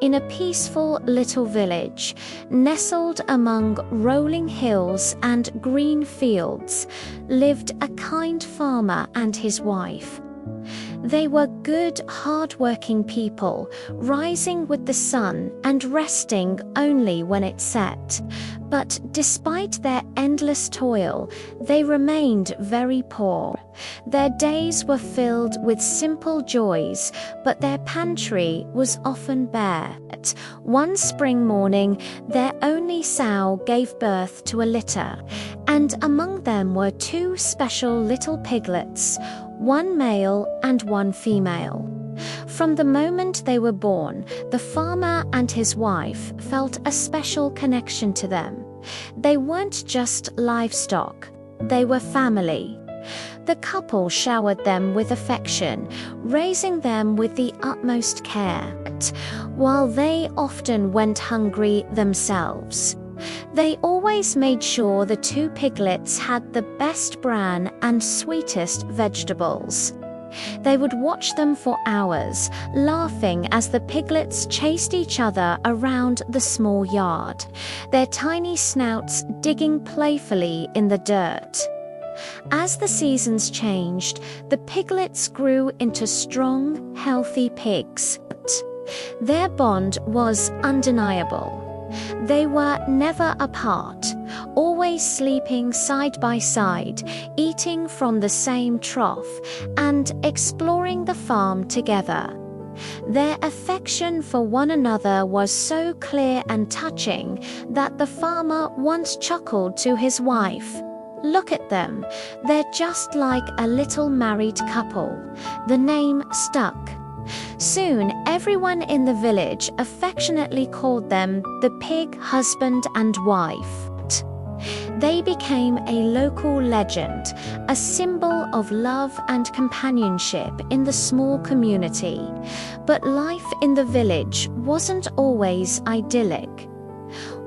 In a peaceful little village, nestled among rolling hills and green fields, lived a kind farmer and his wife. They were good, hard-working people, rising with the sun and resting only when it set. But despite their endless toil, they remained very poor. Their days were filled with simple joys, but their pantry was often bare. One spring morning, their only sow gave birth to a litter, and among them were two special little piglets, one male and one female. From the moment they were born, the farmer and his wife felt a special connection to them. They weren't just livestock, they were family. The couple showered them with affection, raising them with the utmost care, while they often went hungry themselves. They always made sure the two piglets had the best bran and sweetest vegetables. They would watch them for hours, laughing as the piglets chased each other around the small yard, their tiny snouts digging playfully in the dirt. As the seasons changed, the piglets grew into strong, healthy pigs. Their bond was undeniable. They were never apart, always sleeping side by side, eating from the same trough, and exploring the farm together. Their affection for one another was so clear and touching that the farmer once chuckled to his wife, "Look at them, they're just like a little married couple." The name stuck. Soon, everyone in the village affectionately called them the pig husband and wife. They became a local legend, a symbol of love and companionship in the small community. But life in the village wasn't always idyllic.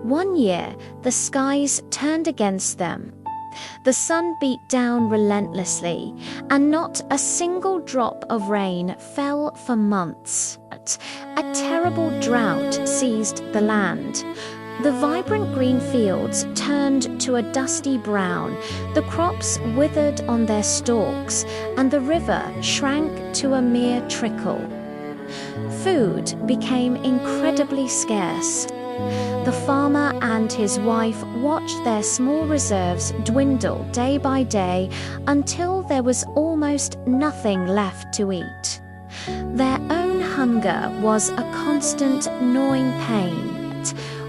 One year, the skies turned against them. The sun beat down relentlessly, and not a single drop of rain fell for months. A terrible drought seized the land. The vibrant green fields turned to a dusty brown, the crops withered on their stalks, and the river shrank to a mere trickle. Food became incredibly scarce. The farmer and his wife watched their small reserves dwindle day by day until there was almost nothing left to eat. Their own hunger was a constant gnawing pain.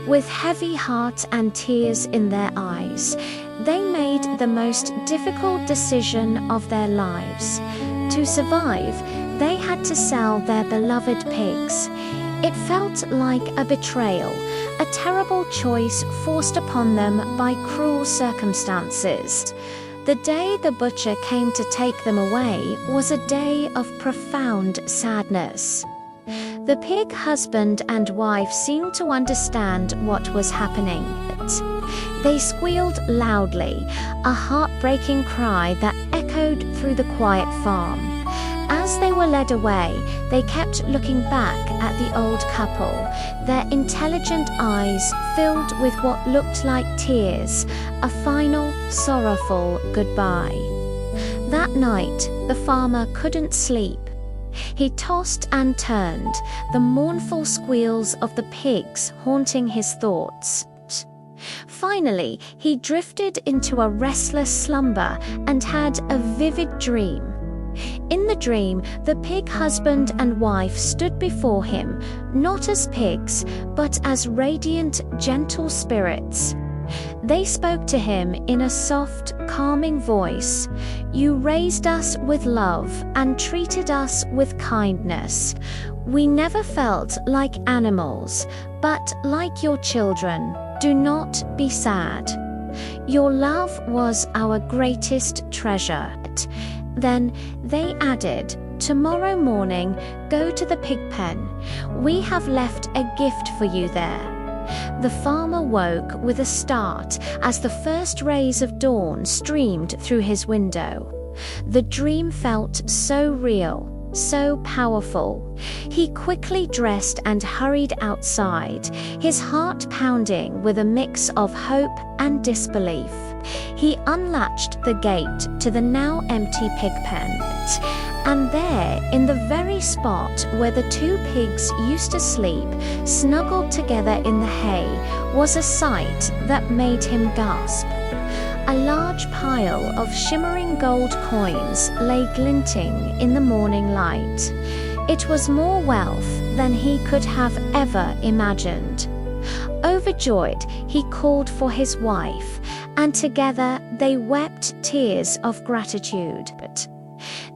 With heavy heart and tears in their eyes, they made the most difficult decision of their lives. To survive, they had to sell their beloved pigs. It felt like a betrayal, a terrible choice forced upon them by cruel circumstances. The day the butcher came to take them away was a day of profound sadness. The pig husband and wife seemed to understand what was happening. They squealed loudly, a heartbreaking cry that echoed through the quiet farm. As they were led away, they kept looking back at the old couple, their intelligent eyes filled with what looked like tears, a final, sorrowful goodbye. That night, the farmer couldn't sleep. He tossed and turned, the mournful squeals of the pigs haunting his thoughts. Finally, he drifted into a restless slumber and had a vivid dream. In the dream, the pig husband and wife stood before him, not as pigs, but as radiant, gentle spirits. They spoke to him in a soft, calming voice. "You raised us with love and treated us with kindness. We never felt like animals, but like your children. Do not be sad. Your love was our greatest treasure." Then they added, "Tomorrow morning, go to the pig pen. We have left a gift for you there." The farmer woke with a start as the first rays of dawn streamed through his window. The dream felt so real, so powerful. He quickly dressed and hurried outside, his heart pounding with a mix of hope and disbelief. He unlatched the gate to the now empty pig pen, and there, in the very spot where the two pigs used to sleep, snuggled together in the hay, was a sight that made him gasp. A large pile of shimmering gold coins lay glinting in the morning light. It was more wealth than he could have ever imagined. Overjoyed, he called for his wife, and together they wept tears of gratitude.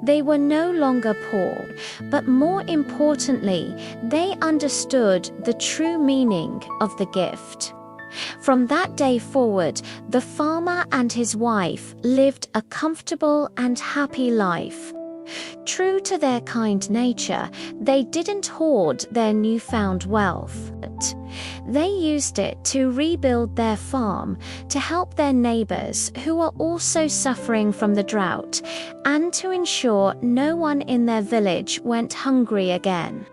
They were no longer poor, but more importantly, they understood the true meaning of the gift. From that day forward, the farmer and his wife lived a comfortable and happy life. True to their kind nature, they didn't hoard their newfound wealth. They used it to rebuild their farm, to help their neighbors who were also suffering from the drought, and to ensure no one in their village went hungry again.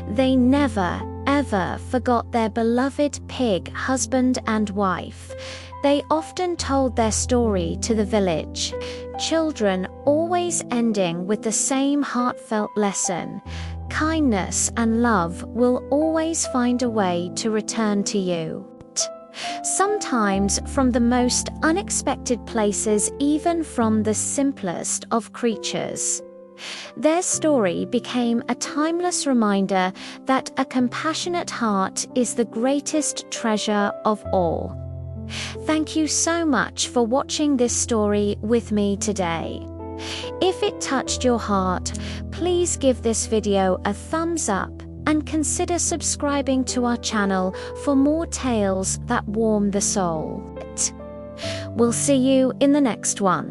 They never, ever forgot their beloved pig husband and wife. They often told their story to the village, children always ending with the same heartfelt lesson: kindness and love will always find a way to return to you. Sometimes from the most unexpected places, even from the simplest of creatures. Their story became a timeless reminder that a compassionate heart is the greatest treasure of all. Thank you so much for watching this story with me today. If it touched your heart, please give this video a thumbs up and consider subscribing to our channel for more tales that warm the soul. We'll see you in the next one.